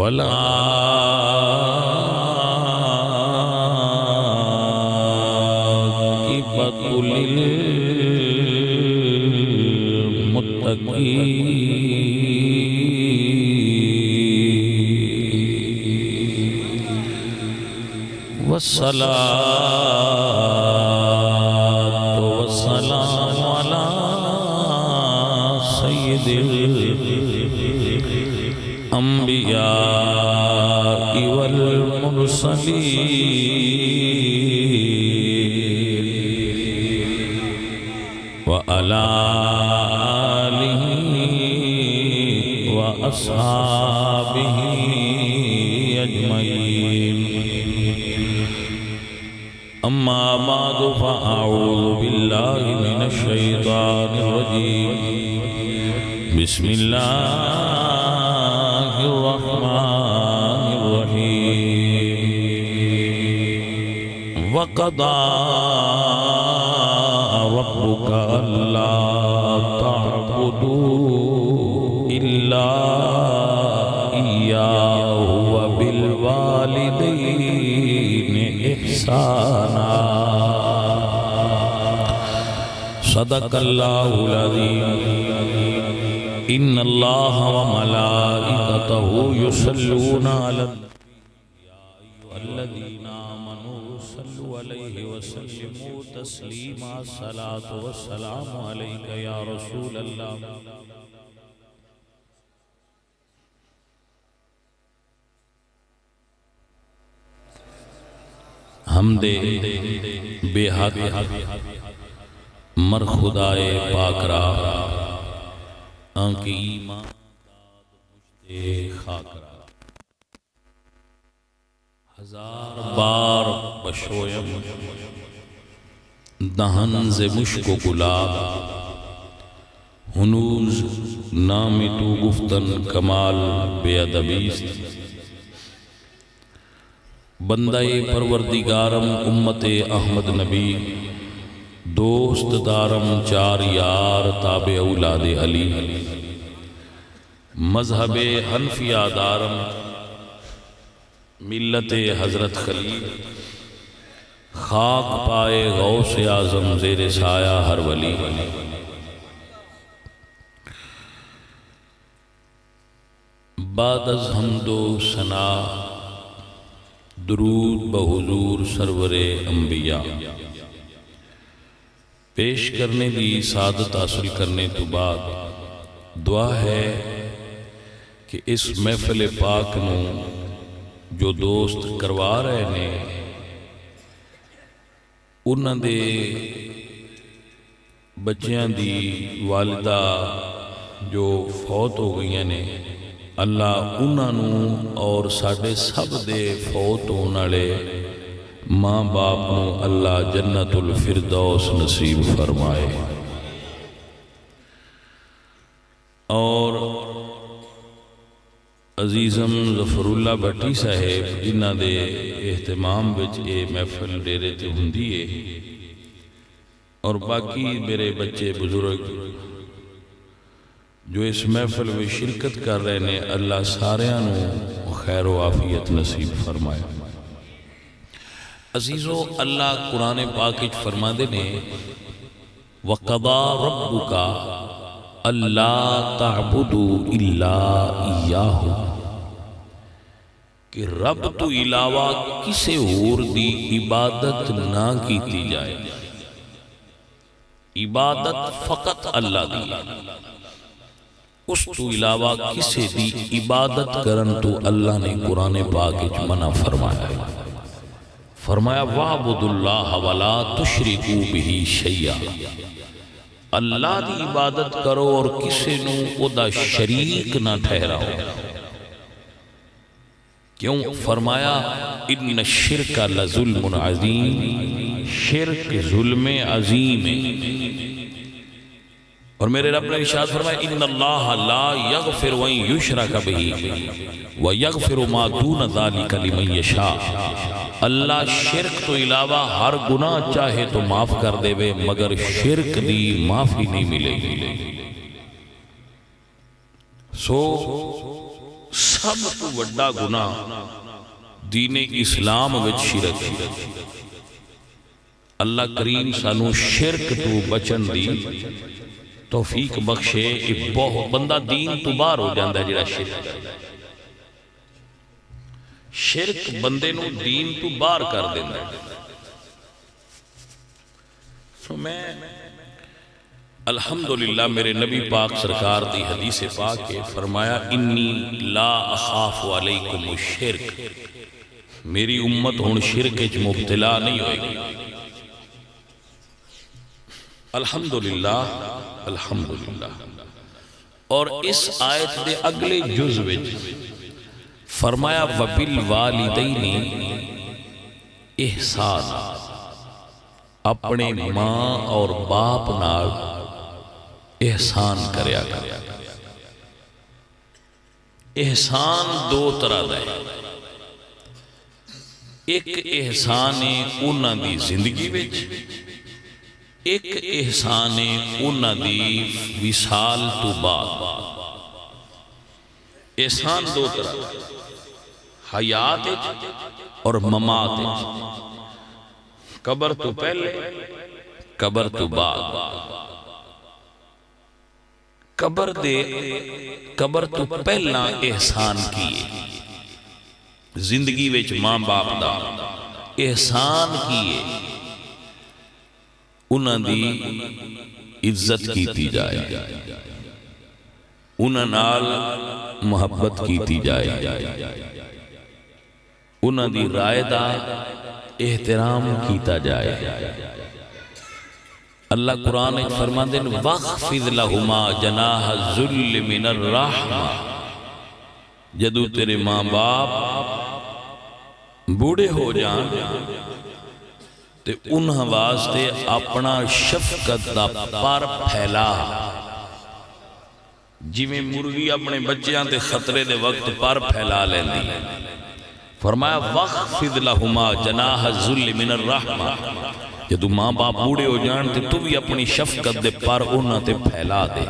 والعاقبة للمتقين والصلاة والسلام على سيد الأنبياء والمرسلين وعلى آله وأصحابه أجمعين. أما بعد فأعوذ بالله من الشيطان الرجيم. بسم الله الرحمن الرحيم. وقضى ربك ألا تعبدوا إلا إياه وبالوالدين إحسانا. صدق الله العظيم. إن الله وملائكته يصلون على الذين آمنوا صلوا عليه وسلموا تسليما. الصلاة والسلام عليك يا رسول الله. حمد بے حق مر خدائے پاک را آنکی ایمان داد مجھتے خاک را. ہزار بار بشویم دہن ز مشک و گلاب. ہنوز نام تو گفتن کمال بے ادبیست. بندہ پروردگارم امت احمد نبی. دوست دارم چار یار تابع اولاد علی. مذہب حنفیہ دارم ملت حضرت خلیل. خاک پائے غوث اعظم زیر سایہ ہر ولی. بعد از حمد و ثنا درود بحضور سرور انبیاء پیش کرنے دی سعادت حاصل کرنے تو بعد دعا ہے کہ اس محفل پاک نو جو دوست کروا رہے نے انہاں دے بچیاں دی والدہ جو فوت ہو گئی نے اللہ انہاں نو اور ساڑھے سب دے فوت ہونالے ماں باپ نو اللہ جنت الفردوس نصیب فرمائے. اور عزیزم ظفر اللہ بھٹی صاحب جنہ دے اہتمام بچ اے محفل ڈیرے تے ہندی ہے اور باقی میرے بچے بزرگ جو اس محفل میں شرکت کر رہے ہیں اللہ ساریاں نو خیر و عافیت نصیب فرمائے. عزیزو اللہ قرآن پاک اچ فرما دے نے وَقَضَى رَبُّكَ أَلَّا تَعْبُدُوا إِلَّا إِيَّاهُ کہ رب تو علاوہ کسے اور دی عبادت نہ کیتی جائے. عبادت فقط اللہ دی. اس تو علاوہ کسے دی عبادت کرن تو اللہ نے قرآن پاک اچ منع فرمایا. فرمایا وَعْبُدُ اللَّهَ وَلَا تُشْرِكُوا بِهِ شَيْئًا. اللہ دی عبادت کرو اور کسے نو او دا شریک نہ ٹھہراؤ. کیوں فرمایا ان الشرک لظلم عظیم. شرک ظلم عظیم ہے. اور میرے رب نے ارشاد فرمایا ان اللہ لا یغفر وان یشرک بہ ویغفر ما دون ذلک لمن یشاء. اللہ شرک تو علاوہ ہر گناہ چاہے تو معاف کر دے وے مگر شرک دی معافی نہیں ملے گی. سو سب تو وڈا گناہ دین اسلام وچ شرک ہے۔ اللہ کریم سانو شرک تو بچن دی توفیق بخشے۔ بہت بندہ دین تو باہر ہو جاندہ ہے جڑا شرک ہے۔ شرک بندے نو دین تو باہر کر دیندہ ہے۔ تو میں الحمدللہ میرے نبی پاک سرکار دی حدیث پاک کے فرمایا انی لا اخاف علیکم الشرک، میری امت ہون شرک اچ مبتلا نہیں ہوئے گی۔ الحمدللہ الحمدللہ۔ اور اس آیت دے اگلے جز وچ فرمایا وَبِالْوَالِدَيْنِ احسان، اپنے ماں اور باپ نال احسان کریا کریا۔ احسان دو طرح دا ہے، ایک احسان انہاں دی زندگی وچ، ایک احسان انہاں دی وصال تو بعد۔ احسان دو طرح دا، حیات اور ممات، قبر تو پہلے قبر تو بعد۔ قبر تو پہلا احسان کیے، زندگی وچ ماں باپ دا احسان کیے، انہاں دی عزت کیتی جائے، انہاں نال محبت کیتی جائے، انہاں دی رائے دا احترام کیتا جائے۔ اللہ قرآن فرما دیں وَاخْفِضْ لَهُمَا جَنَاحَ الذُّلِّ مِنَ الرَّحْمَةِ، جدو تیرے ماں باپ بوڑھے ہو جان تے انہاں واسطے اپنا شفقت دا پر پھیلا، جی میں مرغی اپنے بچیاں تے خطرے دے وقت پر پھیلا لیندی۔ فرمایا وَاخْفِضْ لَهُمَا جَنَاحَ الذُّلِّ مِنَ الرَّحْمَةِ، جدو ماں باپ بوڑھے ہو جان تے تو بھی اپنی شفقت دے پر انہاں تے پھیلا دے۔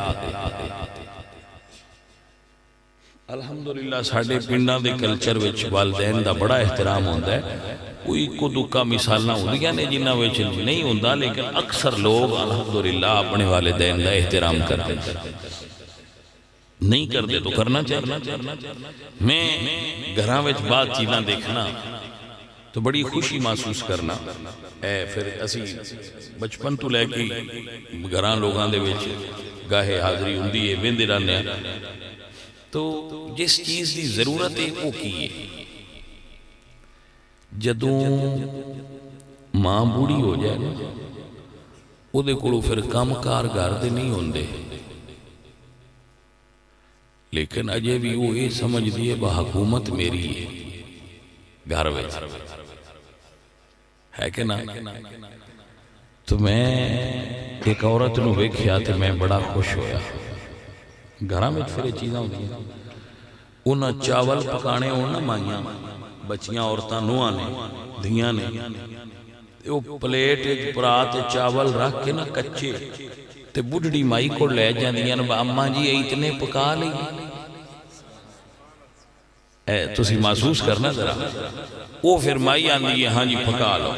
الحمدللہ ساڑھے پنڈاں دے کلچر وچ والدین دا بڑا احترام ہوندہ ہے۔ کوئی کو دکا مثال نہ ہوندی یعنی جنہ وچ نہیں ہوندہ، لیکن اکثر لوگ الحمدللہ اپنے والدین دا احترام کرتے ہیں۔ نہیں کر دے تو کرنا چاہیے۔ میں گھراں وچ بات چیزاں دیکھنا تو بڑی خوشی محسوس کرنا۔ پھر اسی بچپن تو لے کے گھراں لوگاں دے وچ گاہے حاضری ہوندی ہے، ویندے رہنے تو جس چیز دی ضرورت ہے وہ کیے۔ جدوں ماں بوڑھی ہو جائے نا او دے کولوں پھر کام کار گھر دے نہیں ہوندے، لیکن اجے بھی وہ یہ سمجھ دیئے با حکومت میری ہے گھر وچ ہے کہ نا۔ تو میں ایک عورت نو ویکھیا تے میں بڑا خوش ہویا۔ گھراں میں پھر چیزاں ہوتی ہیں، انہاں چاول پکانے ہونا مائیاں بچیاں عورتاں نوہاں نے دھیاں نے، وہ پلیٹ پرات چاول رکھ کے نا کچے تے بڑھڑی مائی کو لے جاندیاں اماں جی اتنے پکا لئی۔ تسی محسوس کرنا ذرا، وہ پھر مائی آندی ہے ہاں جی پکا لو،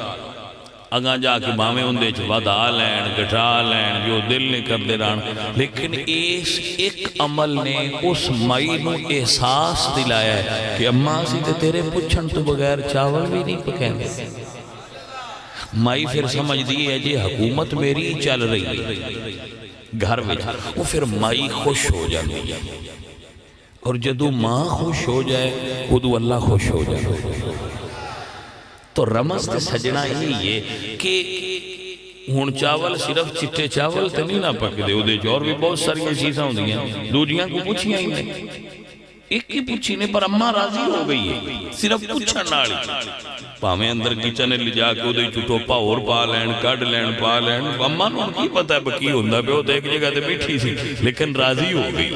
اگاں جا کے باویں اندے چ ودا لین گٹا لین جو دل نے کر دے ران، لیکن اس ایک عمل نے اس مائی نو احساس دلایا ہے کہ اماں سی تے تیرے پچھن تو بغیر چاول بھی نہیں پکیں گے۔ مائی پھر سمجھ دی ہے جی حکومت میری چل رہی ہے گھر میں، وہ پھر مائی خوش ہو جاتی ہے، اور جدو ماں خوش ہو جائے ادو اللہ خوش ہو جائے۔ تو رمز تے سجنہ ہی یہ کہ ہون چاول صرف چٹے چاول تے نہیں نہ پک دے، ادھے جو اور بھی بہت ساری چیزیں ہوں دیا دوجیاں کو پوچھیاں ہی نہیں، ایک ہی پوچھی نے پر اماں راضی ہو گئی ہے صرف پوچھن نالی۔ پاہمیں اندر کچنے لے جا کے ادھے چٹوپا اور پا لین کڑ لین پا لین، اماں نو کی پتہ ہے بکی ہوندہ پہ ہوتا ایک جگہ تے بیٹھی سی لیکن راضی ہو گئی۔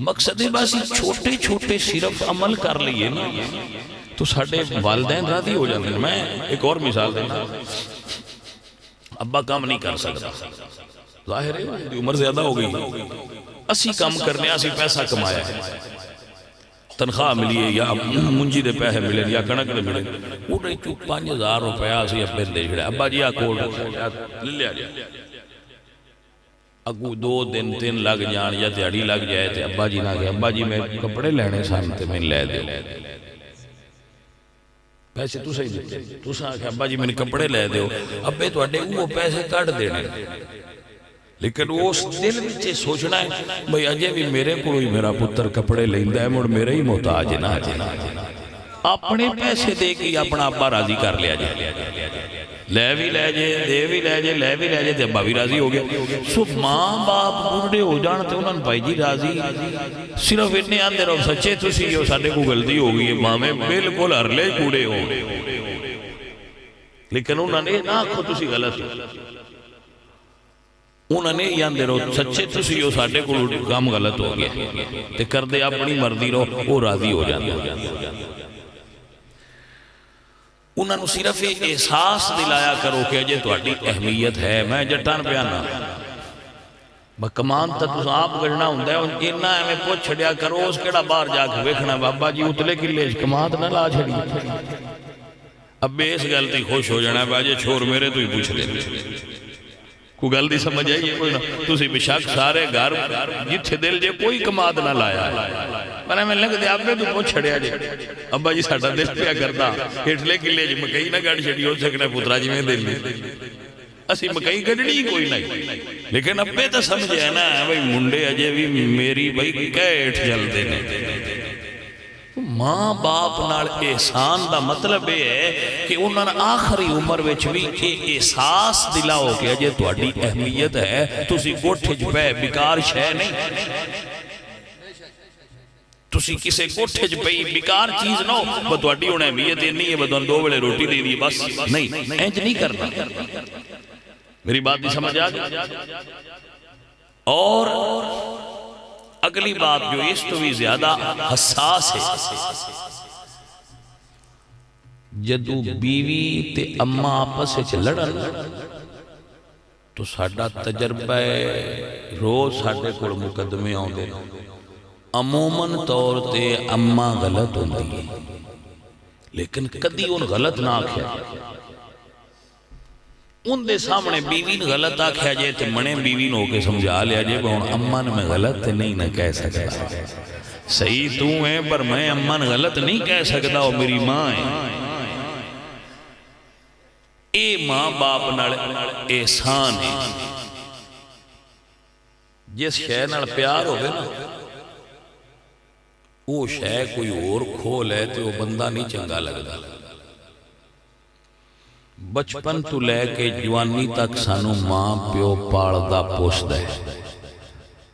مقصد بس چھوٹے چھوٹے صرف عمل کر لیے نا تو ساڑھے والدین راضی ہو جاتے ہیں۔ میں ایک اور مثال دینا، ابا کام نہیں کر سکتا، ظاہر ہے عمر زیادہ ہو گئی، اسی کام کرنے اسی پیسہ کمایا ہے، تنخواہ ملیے یا منجی دے پیسے ملے یا کنک دے ملے انہیں چو 5000 روپیہ اسی اپنے دے چھڑے ابا جی آکول لے لیا جائے اگو 2 دن 3 لگ جان یا دیاڑی لگ جائے تے ابا جی نہ گئے ابا جی میں کپڑے لینے سانتے میں لے دے پیسے تو صحیح دیتے تو ساں کہ ابا جی میں کپڑے لے دے ابے تو اڈے وہ پیسے کٹ دینے لیکن وہ اس دل میں سوچنا ہے بھئی اجے بھی میرے کو ہی میرا پتر کپڑے لیندہ ہے مڑ میرے ہی محتاج نہ اپنے پیسے دے کے اپنا ابا راضی کر لیا جائے لے بھی لے جائے دے بھی لے جائے لے بھی لے جائے تے ابا بھی راضی ہو گیا سو ماں باپ بڑھڑے ہو جانتے انہوں نے بھائی جی راضی صرف اتنے آندے رہو سچے تو سی ہو ساڑھے کو غلطی ہو گئی ہے ماں میں بالکل ہرلے کوڑے ہو لیکن انہوں نے نہ خود تو سی غلط انہوں نے یہ اندے رہو سچے تو سی ہو ساڑھے کو کام غلط ہو گیا تے کر دے اپنی مردی رہو وہ راضی ہو جاندے انہوں نے صرف احساس دلایا کرو کہ اجے تو اڈی اہمیت ہے میں جٹان پیانا کمان تا تو آپ گڑنا ہوں دے انہا ہمیں پوچھ چھڑیا کرو اس کیڑا بار جا کے ویکھنا بابا جی اتلے کلے کمات نہ لا چھڑی اب بے اس غلطی خوش ہو جانا ہے باجے چھوڑ میرے تو ہی پوچھ دے کوئی غلطی سمجھ آئیے کوئی نہ تو سی بشک سارے گھر جتھے دل جے کوئی کمات نہ لایا پر ہمیں لگ دے آپ نے تو پوچھ چھڑیا جے ابا جی ساڑھا دل پیا کرتا ہٹلے کلے جی مکئی نہ گاڑ چھڑی ہو سکنا پترا جی میں دل لی اسی مکئی گڑنی کوئی نہیں لیکن ابے تو سمجھے نا بھئی منڈے اجے بھی میری بھئی کیٹ جل دینے ماں باپ نال احسان دا مطلب ہے کہ انہوں نے آخری عمر وچ بھی احساس دلاؤ کہ اجے تو اڈی اہمیت ہے تسی گوٹھے جپے بیکار شے نہیں تسی کسے گوٹھے جپے بیکار چیز نہ ہو تو اڈی انہیں اہمیت نہیں ہے بدون 2 ویلے روٹی دے دی بس نہیں اینج نہیں کرنا میری بات نہیں سمجھ آگئی اور اگلی بات جو اس تو بھی زیادہ حساس ہے جدو بیوی تے اماں آپس سے لڑن تو ساڑھا تجربہ روز ساڑھے کوڑ مقدمے ہوں گے عموماً طور تے اماں غلط ہوندی ہے لیکن کدی ان غلط نہ آکھیا ان دے سامنے بیوی نے غلط آکھیا جائے تے منے بیوی نے ہو کے سمجھا لیا جائے بہن اماں نے میں غلط نہیں نہ کہہ سکتا صحیح تو ہے پر میں اماں نے غلط نہیں کہہ سکتا وہ میری ماں ہے اے ماں باپ نال احسان ہے جس شے نال پیار ہوگے نا وہ شے کوئی اور کھول ہے تو وہ بندہ نہیں چنگا لگتا بچپن تو لے کے جوانی تک سانو ماں پیو پاڑدہ پوشدہ ہے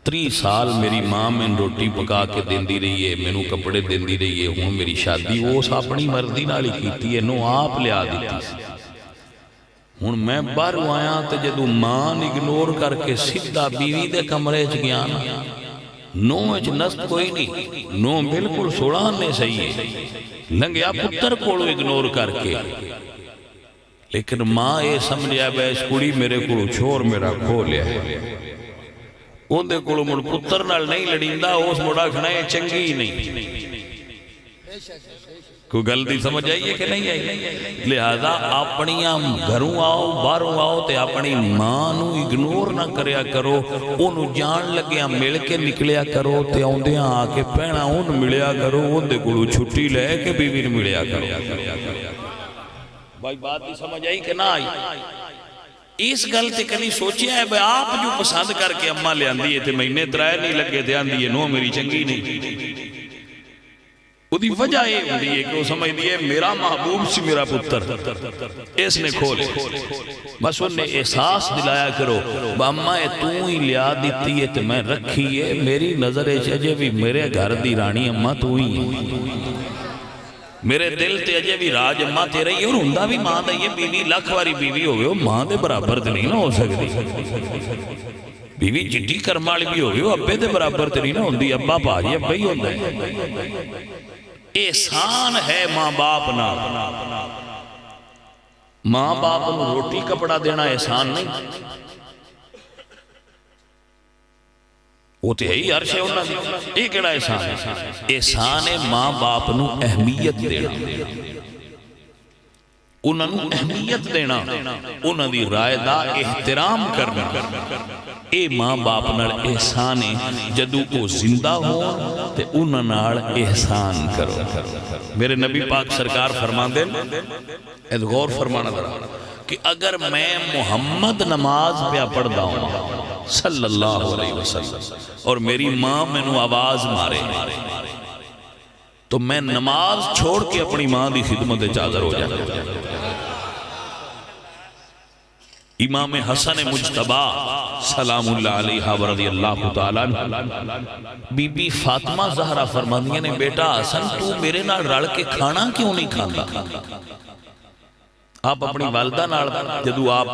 3 سال میری ماں میں روٹی پکا کے دین دی رہی ہے میں کپڑے دین دی رہی ہے ہوں میری شادی وہ اپنی مردی نالی کیتی ہے نو آپ لیا دیتی سے ہوں میں باہر آیا تو جدو ماں اگنور کر کے سیدھا بیوی دے کمرے چ گیا نو اچ نست کوئی نہیں نو بالکل سوڑانے صحیح ہے لنگیا پتر کوڑو اگنور کر کے لیکن ماں یہ سمجھیا بے اس کڑی میرے کڑو چھوڑ میرا کھو لیا ان دے کڑو مڑ پتر نال نہیں لڑیندہ اس مڑا کھنائے چنگی ہی نہیں کوئی غلطی سمجھ آئیے کہ نہیں آئی لہذا اپنیاں گھروں آؤ باہروں آؤ تے اپنی ماں نو اگنور نہ کریا کرو انہوں جان لگیا مل کے نکلیا کرو تے اوندیاں آکے پہنا ان ملیا کرو ان دے کڑو چھٹی لے کے بیوی نے ملیا کرو بھائی بات نہیں سمجھ آئی کہ نہ آئی اس غلطی کنی سوچیا ہے بھئی آپ جو پسند کر کے اماں لے آن دیئے تھے مہینے 3 نہیں لگے تھے آن دیئے نو میری چنگی نہیں وہ دی وجہ یہ ہوندی ہے کہ وہ سمجھ دیئے میرا محبوب سی میرا پتر اس نے کھولے بس انہیں احساس دلایا کرو اماں تو ہی لیا دیتی ہے تو میں رکھی ہے میری نظر اجے بھی میرے گھر دی رانی اماں تو ہی ہے میرے دل تے اجے بھی راج اماں تے رہی ہے اور ہندہ بھی ماں دے یہ بیوی لکھ واری بیوی ہوئے ماں دے برابر تے نہیں نہ ہو سکتی بیوی جڈی کرمالی بھی ہوئے ابے دے برابر تے نہیں نہ ہوندی ابا پاجی ابا ہی ہوندہ ہے احسان ہے ماں باپ نا ماں باپ نو روٹی کپڑا دینا احسان نہیں وہ تو ہے ہی عرش ہے انہاں دی، یہ کیڑا احسان ہے؟ احسان ہے ماں باپ نو اہمیت دینا، انہاں نو اہمیت دینا، انہاں دی رائے دا احترام کرنا، اے ماں باپ نال احسان ہے۔ جدو کو زندہ ہو تے انہاں نال احسان کرو۔ میرے نبی پاک سرکار فرما دیں، اے غور فرمانا ذرا، کہ اگر میں محمد نماز پہ پڑھدا ہوں صلی اللہ علیہ وسلم اور میری ماں میں نو آواز مارے تو میں نماز چھوڑ کے اپنی ماں دی خدمت حاضر ہو جاتا۔ امام حسن مجتبہ سلام اللہ علیہ ورضی اللہ تعالیٰ بی بی فاطمہ زہرہ فرماندیاں نے، بیٹا حسن تو میرے نال رل کے کھانا کیوں نہیں کھاندا؟ آپ اپنی والدہ نال جدو آپ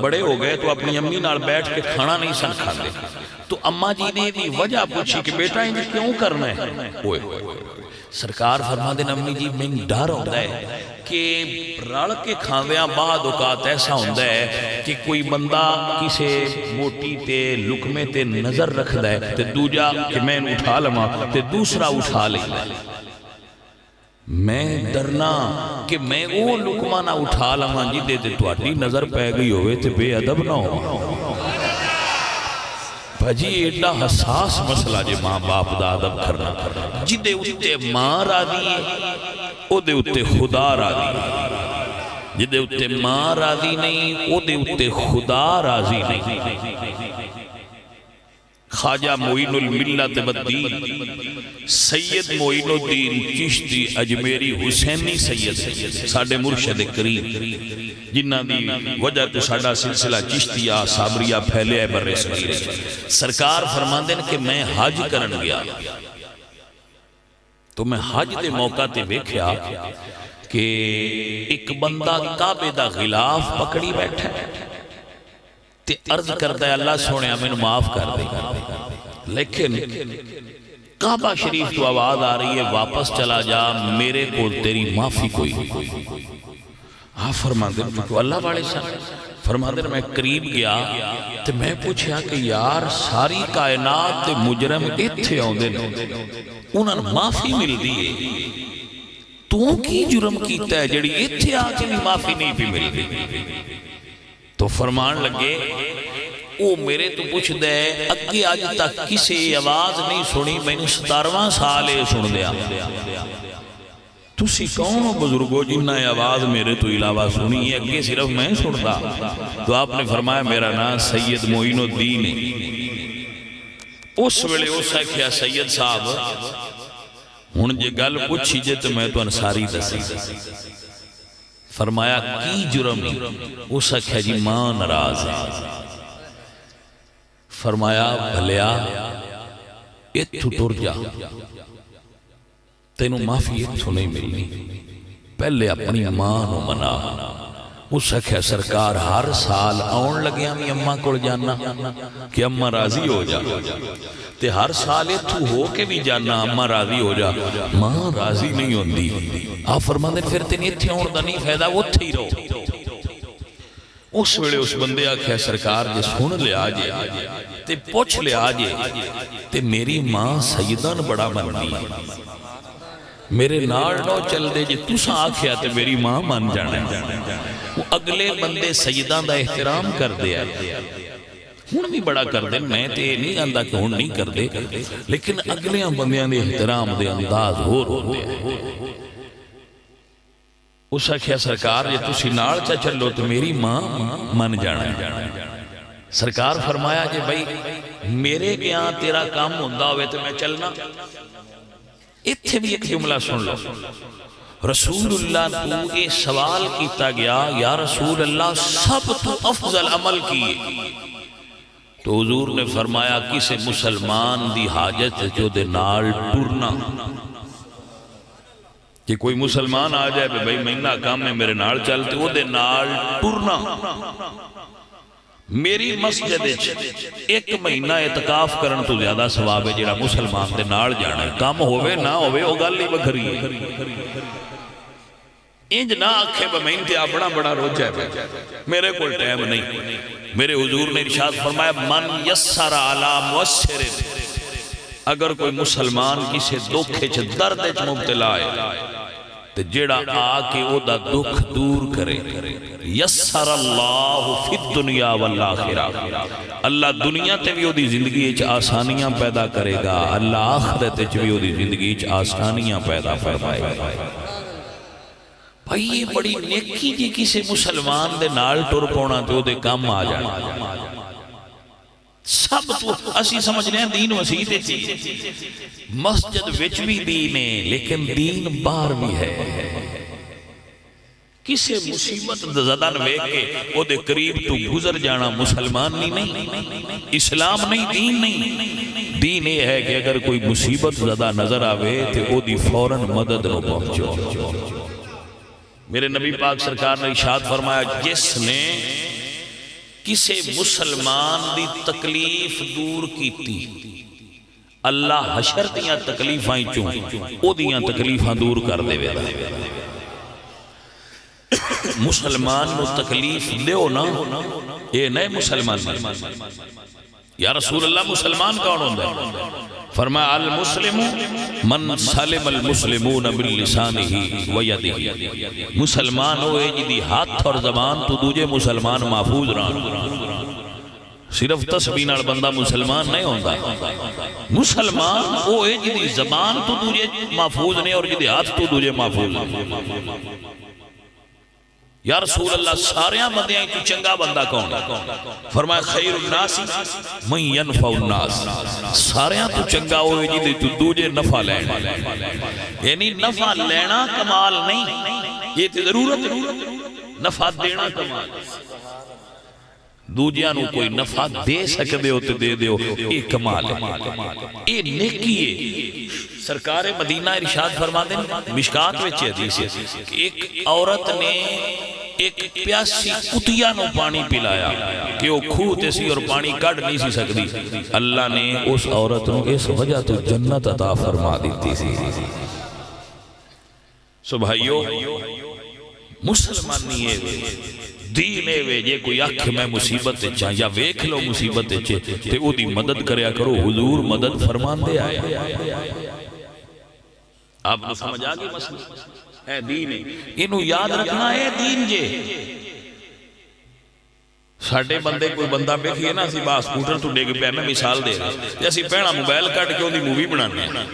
بڑے ہو گئے تو اپنی امی نال بیٹھ کے کھانا نہیں سن کھاندے، تو اماں جی نے بھی وجہ پوچھی کہ بیٹا انہیں کیوں کرنا ہے؟ سرکار فرما دے امی جی میں ڈر ہوتا ہے کہ رل کے کھاندیاں بعد اوقات ایسا ہوتا ہے کہ کوئی بندہ کسے موٹی تے لکمے تے نظر رکھدا ہے تے دوجا کہ میں اٹھا لما تے دوسرا اٹھا لے، میں ڈرنا کہ میں وہ لکمہ نہ اٹھا لما جی دے تے تواڈی نظر پہ گئی ہوئے تے بے ادب نہ ہو۔ بھجی ایڈا حساس مسئلہ جے ماں باپ دا ادب کرنا، جدے اتے ماں راضی ہے او دے اتے خدا راضی، جدے اتے ماں راضی نہیں او دے اتے خدا راضی نہیں۔ خواجہ معین الملت والدین سید معین الدین چشتی اجمیری حسینی سید ساڑھے مرشد کریم جنہ دی وجہ تو ساڑھا سلسلہ چشتیہ صابریہ پھیلے ہے بر صغیر، سرکار فرماندے کہ میں حج کرن گیا تو میں حج دے موقع تے دیکھیا کہ ایک بندہ کعبے دا غلاف پکڑی بیٹھا ہے تے عرض کرتا ہے اللہ سونے میں معاف کر دے، لیکن کعبہ شریف تو آواز آ رہی ہے واپس چلا جا، میرے کو تیری معافی کوئی نہیں۔ ہاں فرما دے تو اللہ والے ساتھ فرما دے میں قریب گیا تے میں پوچھا کہ یار ساری کائنات تے مجرم ایتھے آؤندے نے انہاں نے معافی مل دیئے، تو کی جرم کیتا ہے جڑی ایتھے آ کے بھی معافی نہیں بھی مل دی؟ تو فرمان لگے او میرے تو پوچھ دے اگے آج تک کسی آواز نہیں سنی، میں نے 17واں سالے سن دیا، تسی کون ہو بزرگو جنہ آواز میرے تو علاوہ سنی ہے، اگے صرف میں سنتا؟ تو آپ نے فرمایا میرا نام سید معین الدین ہے۔ اس ویلے اس ہے کیا سید صاحب ہن جے گل پوچھی جے تو میں تو انصاری دسی، فرمایا کی جرم اس اکھا جی ماں ناراض ہے، فرمایا بھلیا اتھو ٹر جا، تینوں معافی اتھو نہیں ملنی، پہلے اپنی ماں نو منا۔ اس اکھا سرکار ہر سال آن لگے ہمیں اماں کو جانا کہ اماں راضی ہو جا، تے ہر سال اتھو ہو کے بھی جانا اماں راضی ہو جا، ماں راضی نہیں ہوندی۔ آپ فرما دیں پھر تین اتھے ہون دا نہیں فائدہ، وہ تھی رہو۔ اس ویلے اس بندے آکھیا سرکار جے سن لے آجے تے پوچھ لے آجے تے میری ماں سیدان بڑا بندی میرے نال نو چل دے جے تُسا آکھیا تے میری ماں مان جانا۔ وہ اگلے بندے سیدان دا احترام کر دیا، ہون بھی بڑا کر دے، میں تے نہیں آندہ کہ ہون نہیں کر دے، لیکن اگلے بندیاں دے احترام دے انداز ہو دے۔ اس آکھیا سرکار جے تسی نال چا چلو تو میری ماں من جانا۔ سرکار فرمایا جے بھائی میرے گیا تیرا کام ہوندہ ہوئے تو میں چلنا۔ اتھے بھی ایک جملہ سن لو، رسول اللہ تو یہ سوال کیتا گیا یا رسول اللہ سب تو افضل عمل کیے، تو حضور نے فرمایا کسی مسلمان دی حاجت جو دے نال ٹرنا، کہ کوئی مسلمان آ جائے بھئی مہینہ کام میں میرے نال چلتے وہ دے نال ٹرنا۔ میری مسجد ایک مہینہ اعتکاف کرن تو زیادہ ثواب ہے جڑا مسلمان دے نال جانا ہے، کام ہوئے نہ ہوئے وہ گل ہی وکھری ہے۔ انج نہ آکھے میں انتہا بڑا روجہ ہے میرے کوئی ٹائم نہیں. میرے حضور نے ارشاد فرمایا من یسر علی موسر، اگر کوئی مسلمان کسی دکھے چھ درد چھ مبتلا ہے تو جیڑا آکے او دا دکھ دور کرے، یسر اللہ فی الدنیا والآخرہ، اللہ دنیا تے بھی او دی زندگی چھ آسانیاں پیدا کرے گا، اللہ آخرت چھ بھی او دی زندگی چھ آسانیاں پیدا فرمائے گا. بھائی یہ بڑی نیکی جی کسی مسلمان دے نال ٹر پونا تو دے کام آ جانا. سب تو اسی سمجھ رہے ہیں دین وسیع تھی، مسجد وچ بھی دین ہے لیکن دین باہر بھی ہے. کسی مصیبت زدہ نوے کے او دے قریب تو گزر جانا مسلمان نہیں، اسلام نہیں، دین نہیں. دین یہ ہے کہ اگر کوئی مصیبت زدہ نظر آوے تو او دی فوراً مدد نو پہنچو. میرے نبی پاک سرکار نے ارشاد فرمایا جس نے کسی مسلمان دی تکلیف دور کیتی اللہ حشر دیاں تکلیفاں چوں او دیاں تکلیفاں دور کر دے وے. مسلمان نو تکلیف دیو نا اے نئے مسلمان. یا رسول اللہ مسلمان کون ہوندہ ہے؟ فرمایا المسلم من سلم المسلمون باللسانہ ویدہ، مسلمان ہوئے جدی ہاتھ اور زبان تو دوجے مسلمان محفوظ رہا. صرف تسبیح نال بندہ مسلمان نہیں ہوندہ، مسلمان ہوئے جدی زبان تو دوجے محفوظ نہیں اور جدی ہاتھ تو دوجے محفوظ نہیں. یا رسول اللہ ساریاں بندیاں تو چنگا بندہ کون ہے؟ فرمایا خیر الناس من ینفع الناس، ساریاں تو چنگا ہوئے جی تو دوجے نفع لینا. یعنی نفع لینا کمال نہیں، یہ تے ضرورت نفع دینا کمال. دوجیاں نو کوئی نفع دے سکتے ہو تو دے دیو، یہ کمال ہے، یہ نیکی ہے. سرکار مدینہ ارشاد فرما دیں مشکات وچ حدیث ہے کہ ایک عورت نے ایک پیاسی کتیا نو پانی پلایا کہ وہ کھوتے سی اور پانی کڑ نہیں سی سکتی. اللہ نے اس عورت نو اس وجہ تو جنت عطا فرما دیتی سی. سو بھائیو مسلمانی ہے دین ہے جے کوئی آنکھ میں مصیبت چاہ یا ویکھ لو مصیبت چاہ تے او دی مدد کریا کرو. حضور مدد فرمان دے آئے. آپ کو سمجھ آگئی مسئلہ ہے دین ہے، انہوں یاد رکھنا ہے دین جے. ساڑھے بندے کوئی بندہ بیکھئے نا سی با سکوٹر تو ڈیگ پہ میں مثال دے رہا جیسی پہنا موبائل کٹ کے ان دی مووی بنانے ہیں.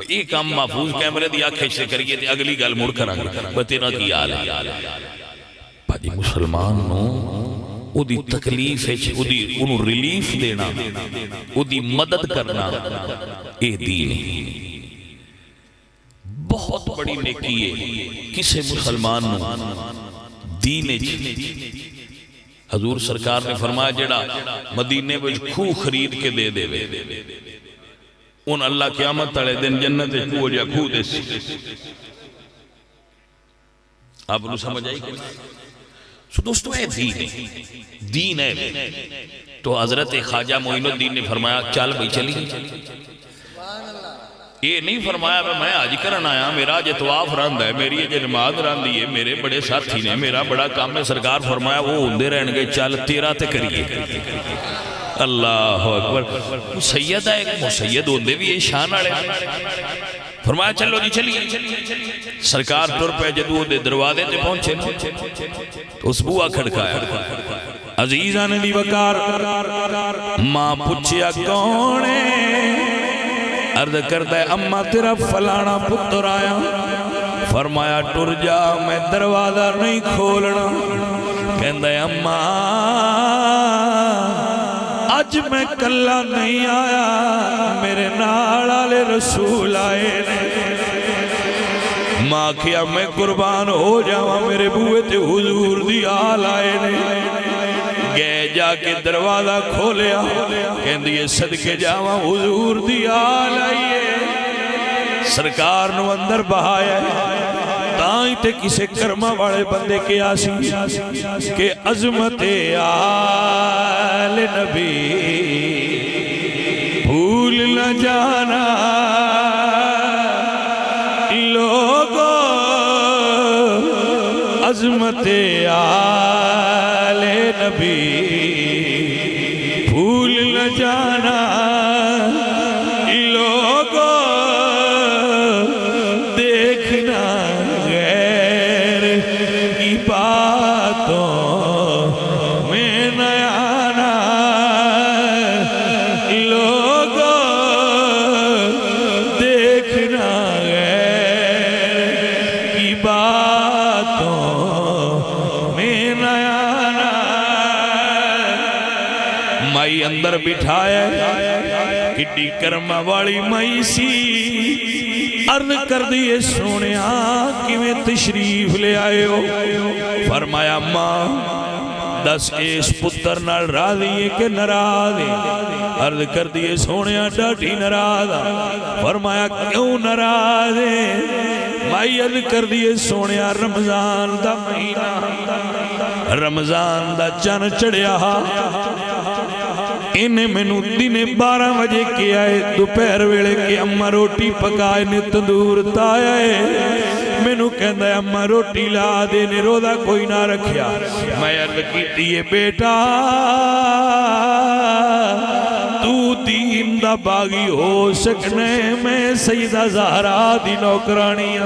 یہ کام محفوظ کیمرے دی آنکھ سے کریے تھے اگلی گل مڑ کر آگے بتینا کی آل ہے. بھائی مسلمان نو او دی تکلیف ہے او دی انہوں ریلیف دینا او دی مدد کرنا اے دین ہے. بہت بڑی نیکی ہے کسے مسلمان نو دین ہے. حضور سرکار نے فرمایا جڑا مدینے وچ کھو خرید کے دے دے ان اللہ قیامت تڑے دن جنت کھو جا کھو دے سی. آپ نے سمجھ آئی کہ سو دوستو اے دین ہے، دین ہے. تو حضرت خواجہ معین الدین نے فرمایا چل بھئی چلی. یہ نہیں فرمایا میں آج کرن آیا میرا جے طواف رند ہے میری جے نماز رندی ہے میرے بڑے ساتھی نے میرا بڑا کام ہے. سرکار فرمایا وہ ہوندے رہن گے چل تیرا تے کریے. اللہ اکبر. سید ہے ایک مسید ہوندے بھی یہ شان آڑے. فرمایا چلو جی چلیے. سرکار ٹر پہ جدو دے دروازے تے پہنچے تو اس بوا کھڑکایا عزیزان دی وقار ماں پوچھیا کونے عرض کرتا ہے اممہ تیرا فلانا پتر آیا. فرمایا ٹر جا میں دروازہ نہیں کھولنا. کہندہ ہے اممہ آج میں کلہ نہیں آیا میرے نالالے رسول آئے نے. ماں کیا میں قربان ہو جاواں میرے بوئے تے حضور دی آل آئے نے. گئے جا کے دروازہ کھولیا کہندی یہ صدقے جاواں حضور دی آل آئیے. سرکار نو اندر بہایا تائیں تے کسے کرمہ والے بندے کے آسی کہ عظمت آل نبی بھول نہ جانا لوگوں عظمت آل نبی بھول نہ جانا لوگوں دیکھنا غیر کی باتوں میں نہ آنا لوگوں دیکھنا غیر کی باتوں میں نہ آنا مائی اندر بٹھایا کڈی کرما والی مائی سی عرض کر دیئے سونیا کیویں تشریف لے آئے ہو فرمایا ماں دس اس پتر نال راضی ہے کہ ناراض ہے عرض کر دیئے سونیا ڈاڈی ناراض فرمایا کیوں ناراض ہے مائی عرض کر دیئے سونیا رمضان دا مہینہ رمضان دا چن چڑھیا انہیں مینوں دینے 12 بجے کے آئے دوپہر ویلے کے اماں روٹی پکائے نے تندور تایا ہے مینوں کہندا ہے اماں روٹی لا دے نے روزہ کوئی نہ رکھیا میں عرض کیتی ہے بیٹا تو دین دا باغی ہو سکنے میں سیدہ زہرا دی نوکرانی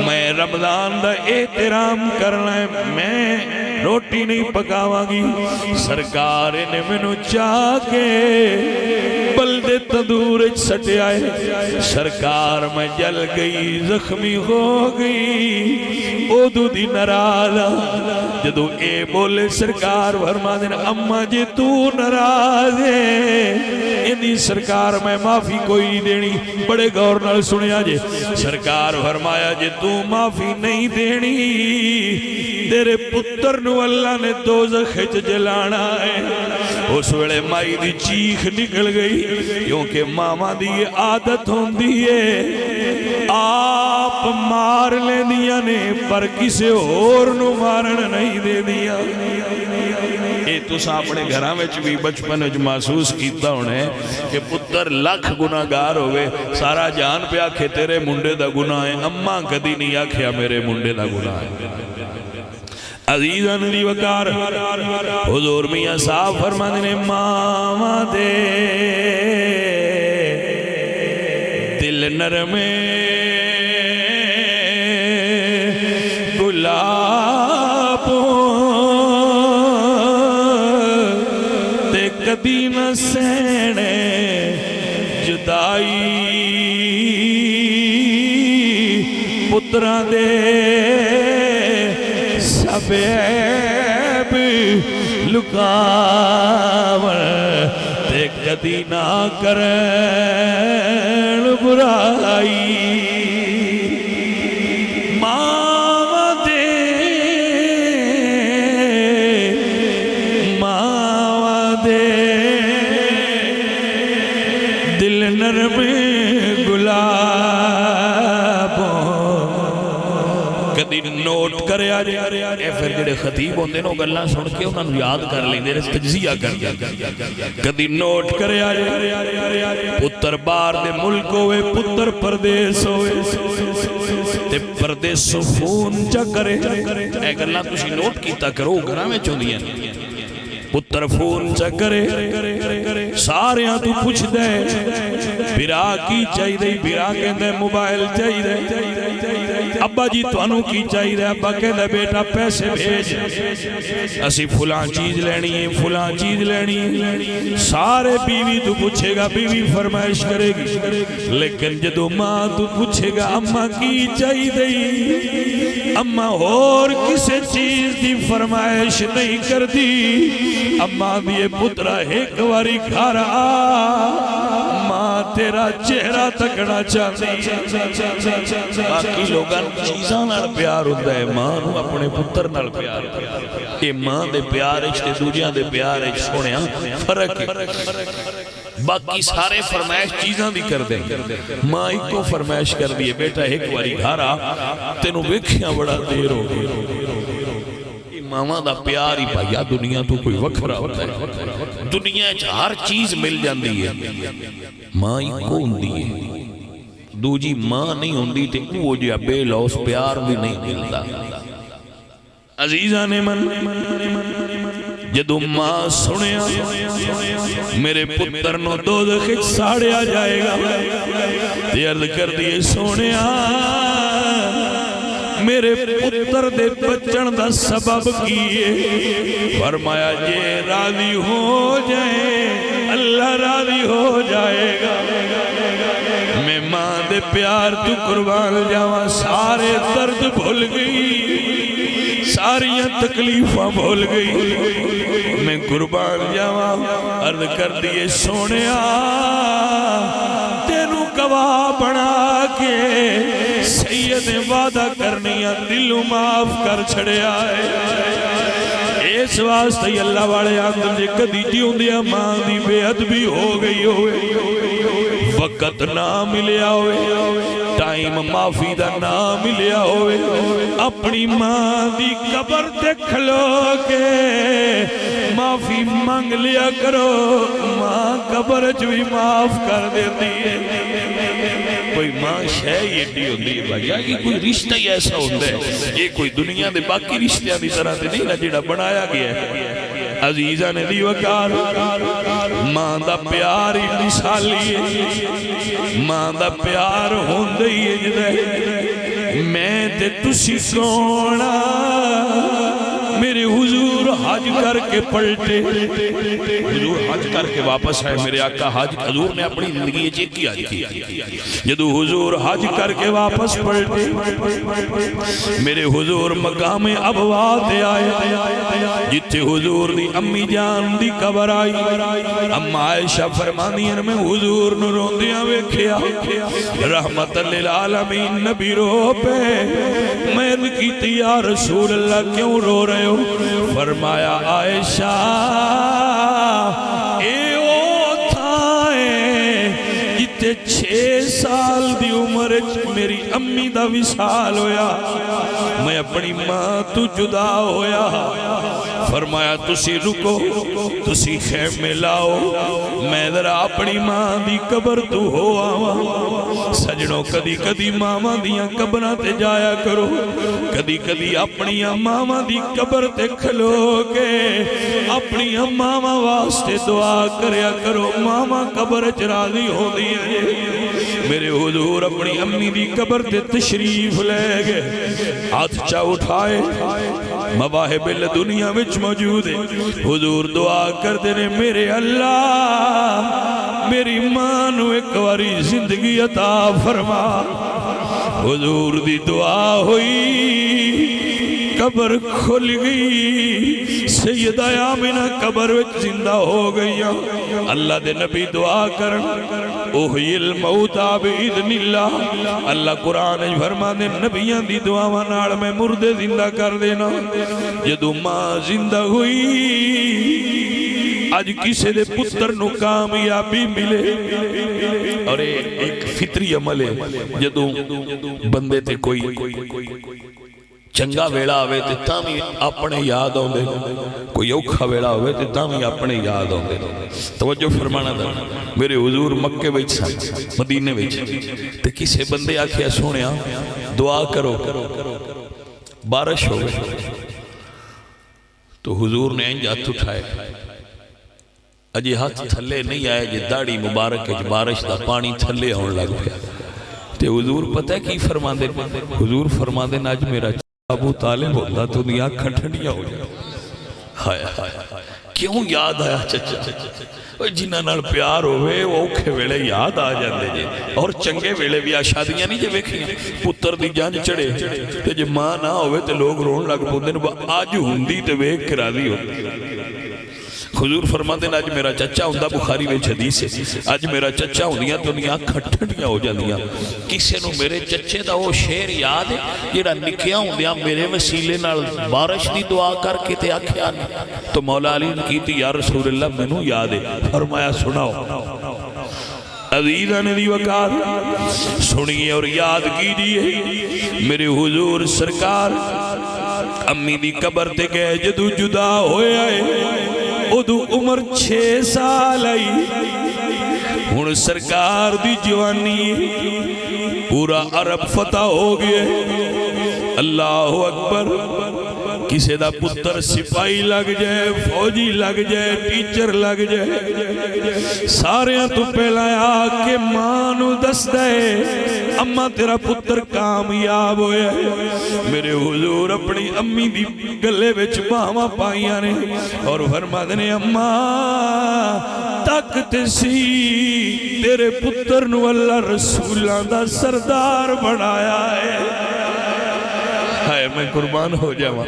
میں رمضان دا احترام کرنا ہے میں روٹی نہیں پکاواں گی سرکار نے مینوں چاہ کے بلدے تندور سٹے آئے سرکار میں جل گئی زخمی ہو گئی اودو دی ناراض جدو اے بولے سرکار فرما دینا اماں جے تو ناراض ہے انی سرکار میں معافی کوئی نہیں دینی بڑے غور نال سنیا جے سرکار فرمایا جے تو معافی نہیں دینی تیرے پتر نو اللہ نے دوزخ وچ جلانا ہے اس ویلے مائی دی چیخ نکل گئی کیونکہ ماما دی عادت ہوندی ہے آپ مار لے دیا نے پر کسے اور نو مارن نہیں دے دیا اے تو ساپنے گھراں وچ بھی بچپن وچ محسوس کیتا ہونے کہ پتر لکھ گناہگار ہوئے سارا جان پہ آکھے تیرے منڈے دا گناہ ہے اماں کدی نہیں آکھیا میرے منڈے دا گناہ ہے عزیزان دی وقار حضور میاں صاحب فرمانے نے ماما دے دل نرمے گلابوں تے کدی نہ سینے جدائی پتران دے سب عیب لکاون تے کدی نہ کرن برائی ماں دے دل نرم گلابوں کدی نوٹ کرے آ جائے اے پھر جڑے خطیب ہوندے نو گلاں سن کے انہاں نو یاد کر لیندے نے تجزیہ کر کے کدی نوٹ کرے آ جائے پتر باہر دے ملک ہوئے پتر پردیس ہوئے تے پردیسوں فون چا کرے اے گلاں تسی نوٹ کیتا کرو گھراں وچ ہوندیاں پتر فون چا کرے سارے ہاں تو پوچھ دے بیرا کی چاہی دے بیرا کہندے موبائل چاہی دے ابا جی تو انہوں کی چاہی دے ابا کہندے بیٹا پیسے بھیج اسی فلان چیز لینی ہے فلان چیز لینی ہے سارے بیوی تو پوچھے گا بیوی فرمائش کرے گی لیکن جدو ماں تو پوچھے گا اماں کی چاہی دے اماں اور کسے چیز دی فرمائش نہیں کر دی اماں دیئے پترہ ایک واری کھارا ماں تیرا چہرہ تکڑا چاہتی باقی لوگاں چیزاں نال پیار ہوتا ہے ماں نو اپنے پتر نال پیار یہ ماں دے پیار تے دوجیاں دے پیار سونیا فرق ہے باقی سارے فرمائش چیزاں دی کر دیں ماں ایک کو فرمائش کر دیئے بیٹا ایک واری گھارا تینوں ویکھیاں بڑا دیر ہو گئی ماما دا پیار ہی پایا دنیا تو کوئی وکھرا ہوتا ہے دنیا ہر چیز مل جاندی ہے ماں ہی کو ہوندی ہے دوجی ماں نہیں ہوندی تے وہ جیا بے لوس پیار بھی نہیں ملتا عزیزاں نے من جدو ماں سنیا میرے پتر نو دوزخ وچ ساڑیا جائے گا تے عرض کر دیے سونیا میرے پتر دے بچن دا سبب کیے؟ فرمایا جے راضی ہو جائیں اللہ راضی ہو جائے گا۔ میں ماں دے پیار تو قربان جاواں سارے درد بھول گئی ساریاں تکلیفاں بھول گئی میں قربان جاواں عرض کر دیے سونیا تینو گواہ بنا کے سید نے وعدہ کرنیاں دلوں معاف کر چھڑیا ہے۔ اس واسطے اللہ والے آندر جے کدی جیوندیاں ماں دی بے ادبی ہو گئی ہوئے وقت نہ ملیا ہوئے ٹائم معافی دا نہ ملیا ہوئے اپنی ماں دی قبر تے کھلو کے معافی مانگ لیا کرو ماں قبر جو بھی معاف کر دیتی ہے۔ کوئی ماں شے ایڈی ہوندی ہے بھائی یہ کوئی رشتہ ہی ایسا ہوتا ہے یہ کوئی دنیا دے باقی رشتیاں دی طرح تے نہیں نا جڑا بنایا گیا ہے۔ عزیزاں نے دی وقار ماں دا پیار ہی مثالی ہے ماں دا پیار ہوندے ہی جدے میں تے تسی سونا میرے حضور حج کر کے پلٹے حضور حج کر کے واپس آئے میرے آقا حضور نے اپنی زندگی چیک کیا جدو حضور حج کر کے واپس پلٹے میرے حضور مقام ابوات آئے جتے حضور دی امی جان دی قبر آئی اما عائشہ فرمانی میں حضور نو روندیاں ویکھیا رحمت للعالمین نبی رو پہ میں کیتی یا رسول اللہ کیوں رو رہے ہو؟ فرمایا عائشہ اے او تھائے جتے 6 سال دی عمر میری امی دا وصال ہویا میں اپنی ماں تو جدا ہویا فرمایا تسی رکو تسی خیمے لاؤ میں ذرا اپنی ماں دی قبر تو ہو آواں سجنوں کدی کدی ماما دیاں قبراں تے جایا کرو کدی کدی اپنی ماما دی قبر تے کھلو کے اپنی ماما واسطے دعا کریا کرو ماما قبر چ راضی ہو دی ہے۔ میرے حضور اپنی امی دی قبر تے تشریف لے گئے ہاتھ چا اٹھائے مواہب دنیا وچ موجود ہے حضور دعا کر دینے میرے اللہ میری ماں نو ایک واری زندگی عطا فرما حضور دی دعا ہوئی قبر کھل گئی سیدہ آمینہ قبر وچ زندہ ہو گئی اللہ دے نبی دعا کرن اوہی الموتى بإذن اللہ اللہ قرآن فرما دے نبیاں دی دعاواں نال میں مردے زندہ کر دینا جدو ماں زندہ ہوئی آج کسے دے پتر نو کامیابی ملے اور ایک فطری عمل ہے جدو بندے تے کوئی چنگا ویڑا ہوئے تے تامی اپنے یاد ہوندے کوئی اوکھا ویڑا ہوئے تے تامی اپنے یاد ہوندے توجہ فرمانا دا میرے حضور مکے وچ سن مدینے وچ تے کسے بندے آکھیا سونیا دعا کرو بارش ہو گئے تو حضور نے انج ہاتھ اٹھائے اجے ہاتھ تھلے نہیں آئے جے داڑھی مبارک ہے بارش دا پانی تھلے ہون لگ پیا تے حضور پتہ ہے کی فرما دے حضور فرما دے آج میرا ابو طالب ہوتا تو نہیں آنکھاں ٹھنڈیاں ہو جائے ہائے ہائے کیوں یاد آیا چچا جنہاں نال پیار ہوئے وہ اوکھے ویلے یاد آ جاندے جے اور چنگے ویلے بھی شادیاں نہیں جے ویکھیاں پتر دی جانج چڑھے تے جے ماں نہ ہوئے تے لوگ رون لگ پوندے آج ہوندی تے ویکھ کے راضی ہوندی حضور فرماتے ہیں آج میرا چچا ہوندہ بخاری میں حدیث ہے آج میرا چچا ہوندیاں تو نہیں آنکھاں ٹھنڈیاں ہو جاندیاں کسے نو میرے چچے دا وہ شعر یاد ہے جڑا نکیاں ہوندیاں میرے وسیلے نال بارش دی دعا کر کے تے آکھیا تو مولا علی نے کیتی یا رسول اللہ میں نو یاد ہے فرمایا سناؤ عزیزان دی وقار سنیے اور یاد کیجئے میرے حضور سرکار امی دی قبر تے گئے جدو جدا ہوئے آئے ادو عمر 6 سال آئی ہن سرکار دی جوانی پورا عرب فتح ہو گئے اللہ اکبر کسی دا پتر سپاہی لگ جائے فوجی لگ جائے ٹیچر لگ جائے سارے تو پہلا آ کے ماں نو دس دے اما تیرا پتر کامیاب ہویا ہے میرے حضور اپنی امی دی گلے وچ باواں پائیاں نے اور فرماتے نے اما طاقت سی تیرے پتر نو اللہ رسولاں دا سردار بنایا ہے ہائے میں قربان ہو جاواں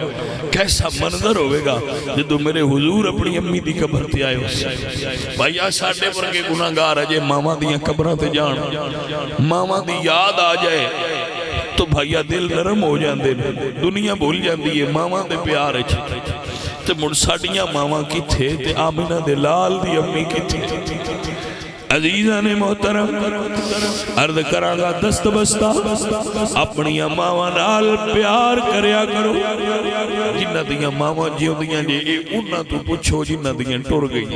کیسا منظر ہوئے گا جدو میرے حضور اپنی امی دی قبر تے آئے ہو بھائیا ساڑھے ورگے گناہگار اجے ماما دیاں قبراں تے جان ماما دی یاد آ جائے تو بھائیا دل نرم ہو جاندے دنیا بھول جاندی ہے ماما دے پیار اچھ تے مڑ ساڑیاں ماما کی تھے تے آمینہ دے لال دی امی کی تھے عزیزہ نے محترم عرض کرانگا دست بستہ اپنی ماما نال پیار کریا کرو جنہ دیاں ماما جیوں دیاں جے انہاں تو پوچھو جنہ دیاں ٹور گئی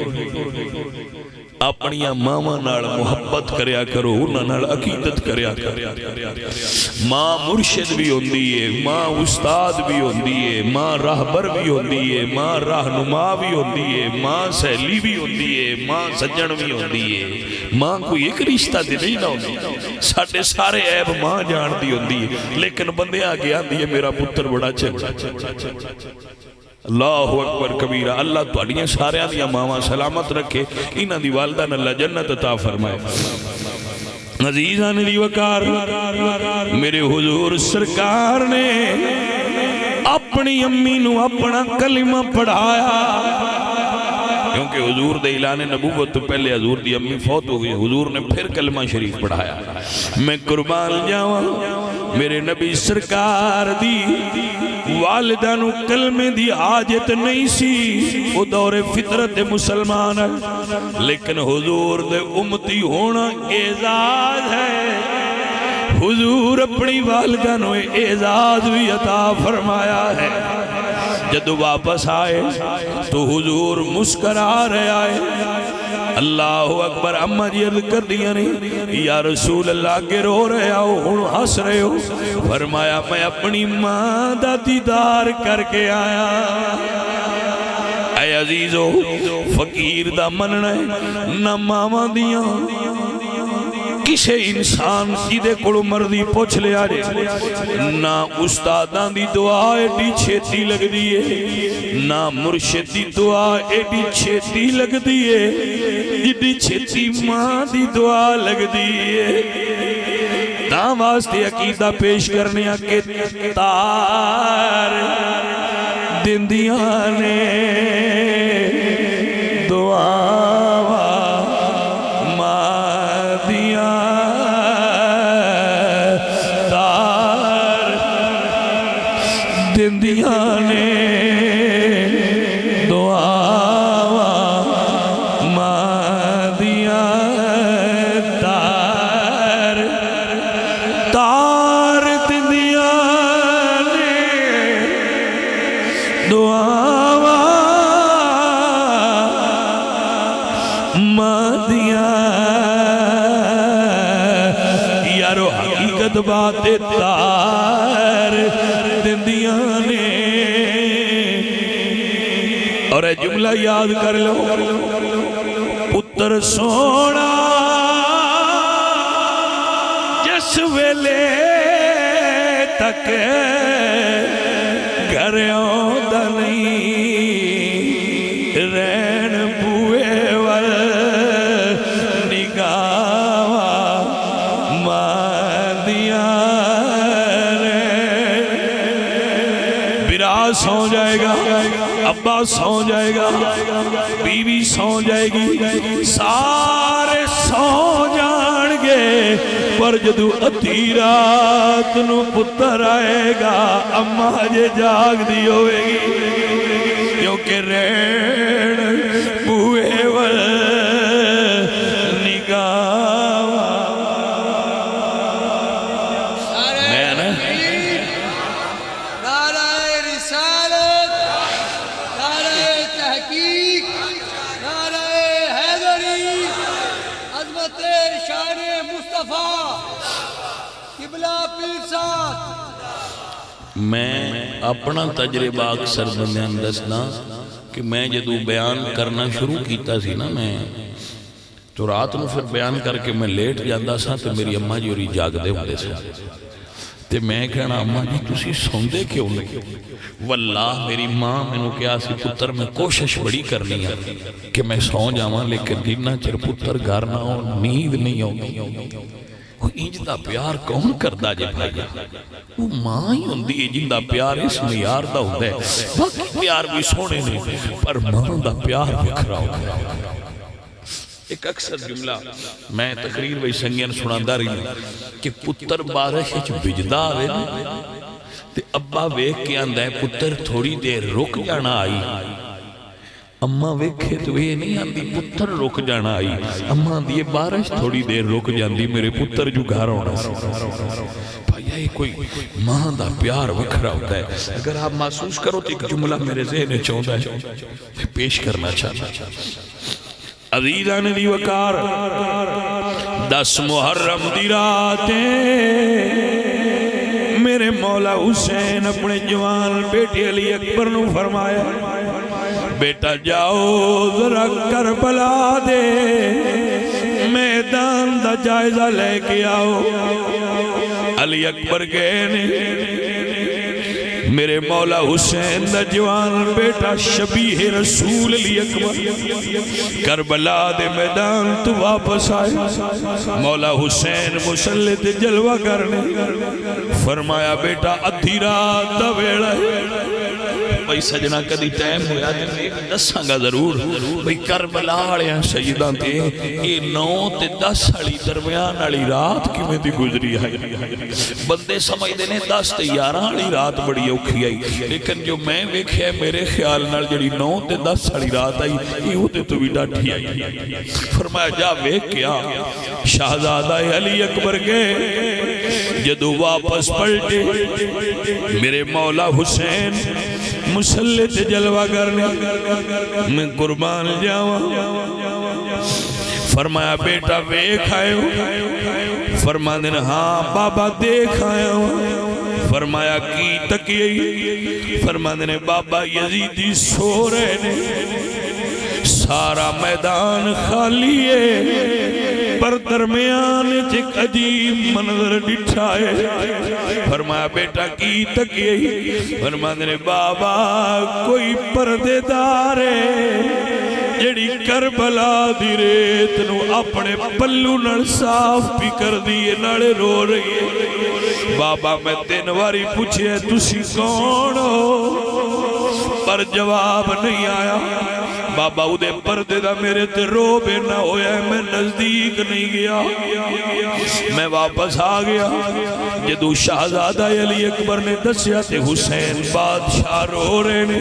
اپنی ماما نال محبت کریا کرو انہاں نال عقیدت کریا کرو ماں مرشد بھی ہوندی ہے ماں استاد بھی ہوندی ہے ماں راہبر بھی ہوندی ہے ماں راہنما بھی ہوندی ہے ماں سہیلی بھی ہوندی ہے ماں سجن بھی ہوندی ہے ماں کوئی ایک رشتہ دے نہیں نہ ہوندی ساڑھے سارے عیب ماں جان دی ہوندی ہے لیکن بندے آگے آن دی ہے میرا پتر بڑا چنگا اللہ اکبر کبیرہ اللہ تواڈیاں ساریاں دیاں ماواں سلامت رکھے انہاں دی والدہ نے اللہ جنت عطا فرمائے عزیزان دی وقار میرے حضور سرکار نے اپنی امی نو اپنا کلمہ پڑھایا کیونکہ حضور دے اعلان نبوت تو پہلے حضور دی امی فوت ہو گئی حضور نے پھر کلمہ شریف پڑھایا میں قربان جاواں میرے نبی سرکار دی والدہ نو کلمے دی حاجت نہیں سی وہ دور فطرت مسلمان ہے لیکن حضور دے امتی ہونا اعزاز ہے حضور اپنی والدہ نو اعزاز بھی عطا فرمایا ہے جدو واپس آئے تو حضور مسکرا رہے آئے اللہ اکبر اماں جی عرض کر دیا نہیں یا رسول اللہ کے رو رہے آؤ ہن ہس رہے ہو فرمایا میں اپنی ماں دا دیدار کر کے آیا اے عزیزو فقیر دا مننا ہے نہ ماما دیاں کسے انسان جیدے کڑو مردی پوچھ لے آجے نہ استادان دی دعا ایڈی چھیتی لگ دیئے نہ مرشد دی دعا ایڈی چھیتی لگ دیئے جیڈی چھیتی ماں دی دعا لگ دیئے دام واسطے عقیدہ پیش کرنے کے تار دندیاں نے دعا دندیاں نے دعا مادیاں تار تار دندیاں نے دعا مادیاں یارو حقیقت بات تار دندیاں نے اور اے جملہ یاد کر لو پتر سونا جس ویلے تک گھر آندا نہیں رین بوئے وال نگاہ مادیاں سو جائے گا ابا سو جائے گا بیوی سو جائے گی سارے سو جان گے پر جدو ادھی رات نو پتر آئے گا اماں جے جاگ دی ہوئے گی کیونکہ رین بوئے ول نگاہ میں اپنا تجربہ اکثر بندیاں دسنا کہ میں جدو بیان کرنا شروع کیتا سی نا میں تو رات نو پھر بیان کر کے میں لیٹ جاندہ سا تو میری اماں جی ہوری جاگ دے ہوندے سا تے میں کہنا اماں جی تسی سوندے کیوں نہیں؟ واللہ میری ماں میں نے کیا سی پتر میں کوشش بڑی کرنی ہے کہ میں سو جاواں لیکن جنہ چر پتر گھر نہ ہو نیند نہیں ہوگی۔ وہ انجدہ پیار کون کردہ جے بھائی؟ وہ ماں ہی ہوندی ہے جندہ پیار اس معیار دا ہوتا ہے، باقی پیار بھی سونے نہیں پر ماں دا پیار بکھرا ہوتا ہے۔ ایک اکثر جملہ میں تقریر وہی سنگین سناندہ رہی ہوں کہ پتر بارش بجدہ آوے تے ابا ویک کے آندہ ہے پتر تھوڑی دیر رک جانا آئی، اماں ویکھے تو یہ نہیں آندی پتر رک جانا آئی، اماں دیئے بارش تھوڑی دیر رک جاندی میرے پتر جو گھر ہونا بھائیہ یہ کوئی ماں دا پیار وکھرا ہوتا ہے۔ اگر آپ محسوس کرو تو ایک جملہ میرے ذہن چاہتا ہے میں پیش کرنا چاہتا عزیزان دی وقار 10 محرم دی راتیں میرے مولا حسین اپنے جوان بیٹے علی اکبر نو فرمایا بیٹا جاؤ ذرا کربلا دے میدان دا جائزہ لے کے آؤ۔ علی اکبر گئے نے میرے مولا حسین دا جوان بیٹا شبیہ رسول علی اکبر کربلا دے میدان تو واپس آئے، مولا حسین مسلط جلوہ کرنے فرمایا بیٹا ادھی رات دا ویڑا ہے۔ بھئی سجنہ کدی ٹائم ہویا تے میں دساں گا ضرور بھئی کربلا آڑیاں سیدان تے یہ 9 تے 10 ہڑی درمیان ہڑی رات کی میں دی گزری آئی، بندے سمجھ دینے 10 تے 11 ہڑی رات بڑی اوکھی آئی، لیکن جو میں ویکھے میرے خیال نال جڑی 9 تے 10 ہڑی رات آئی یہ ہوتے تو بھی ڈاٹھی آئی۔ فرمایا جا ویکھ کیا شہزادہ علی اکبر گئے جدو واپس پلٹے میرے مولا حسین مسلط جلوہ کرنے میں قربان جاواں۔ فرمایا بیٹا دیکھ آئے ہو؟ فرمایا دینا ہاں بابا دیکھ آئے ہو۔ فرمایا کی تکیئی؟ فرمایا دینا بابا یزیدی سو رہے نے سارا میدان خالی ہے پر درمیان ایک عجیب منظر ڈٹھائے۔ فرمایا بیٹا کی تکیئی؟ فرمایا دینے بابا کوئی پردے دار ہے جڑی کربلا دی ریت نو اپنے پلو نڑ صاف بھی کر دیئے نڑے رو رہی ہے۔ بابا میں 3 واری پوچھے تسی کون ہو پر جواب نہیں آیا۔ بابا اُدے پردے دا میرے تے رو بے نہ ہویا ہے میں نزدیک نہیں گیا، میں واپس آ گیا جدو شہزادہ علی اکبر نے دسیا تے حسین بادشاہ رو رہے نے۔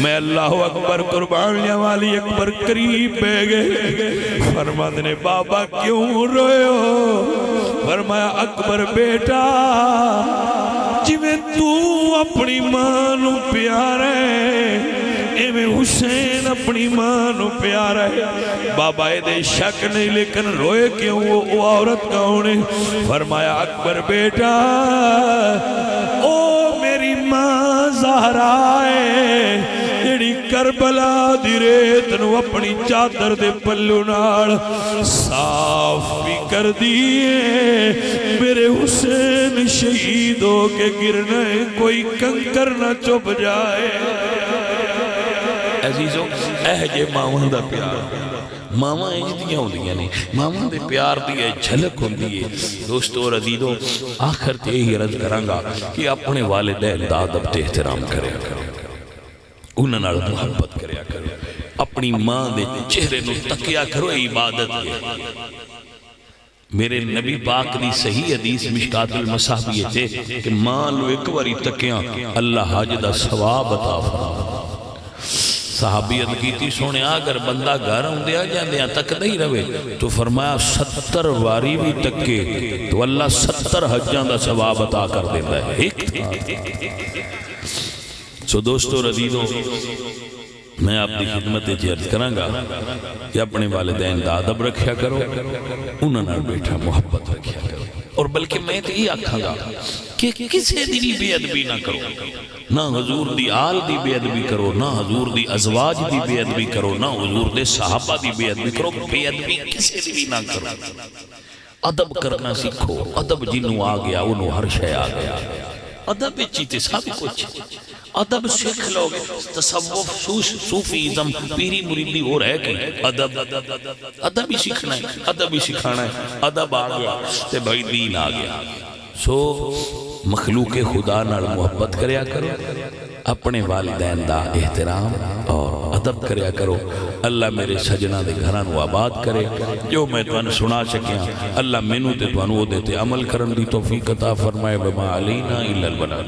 میں اللہ اکبر قربان علی اکبر قریب بے گئے فرماتے نے بابا کیوں روئے ہو؟ فرمایا اکبر بیٹا جویں تو اپنی ماں نو پیار ہے ایویں حسین اپنی ماں نو پیار ہے۔ بابا دے شک نہیں لیکن روئے کیوں وہ عورت کون ہے؟ فرمایا اکبر بیٹا او میری ماں زہرا ہے جڑی کربلا دی ریت نو اپنی چادر دے پلو نال صاف بھی کر دیئے میرے حسین شہید ہو کے گرنے کوئی کنکر نہ چپ جائے۔ عزیزوں اہجے ماں دا پیار ماما اجدیاں ہوں دیا نہیں ماما دے پیار دیا جھلک ہوں دیئے۔ دوستو اور عزیزوں آخر تے ہی عرض کرانگا کہ اپنے والدین دا ادب تے احترام کرے انہاں نال محبت کریا کرو، اپنی ماں دے چہرے نو تکیا کرو عبادت ہے۔ میرے نبی پاک دی صحیح حدیث مشکات المصابی ہے کہ ماں لو ایک واری تکیاں اللہ حج دا ثواب عطا فرمائے۔ صحابیت کیتی سونے اگر بندہ گھر ہوں دیا جاندیاں تک نہیں روے تو فرمایا 70 واری بھی تکے تو اللہ 70 حجان دا ثواب عطا کر دیتا ہے۔ ایک سو دوستو عزیزوں میں آپ دی خدمت عرض کرانگا کہ اپنے والدین دا ادب رکھیا کرو، انہاں نال بیٹھا محبت رکھیا کرو۔ اور بلکہ میں تو یہ آکھاں گا کہ کسے دی بھی بے ادبی نہ کرو، نہ حضور دی آل دی بے ادبی کرو، نہ حضور دی ازواج دی بے ادبی کرو، نہ حضور دے صحابہ دی بے ادبی کرو، بے ادبی کسے دی بھی نہ کرو۔ ادب کرنا سیکھو، ادب جنوں آ گیا انہوں ہر شے آ گیا، ادب چیتے سب کچھ، ادب سیکھ لو گے، تصوف صوفیزم پیری مریدی اور ہے کہ ادب ہی سیکھنا ہے، ادب ہی سکھانا ہے، ادب آ گیا تے بھائی دین آ گیا۔ سو مخلوق خدا نال محبت کریا کرو، اپنے والدین دا احترام اور ادب کریا کرو۔ اللہ میرے سجنہ دے گھران و آباد کرے، جو میں تو سنا سکیاں اللہ مینوں تے تو انو دے تے عمل کرن دی توفیق عطا فرمائے، وما علینا الا البلاغ۔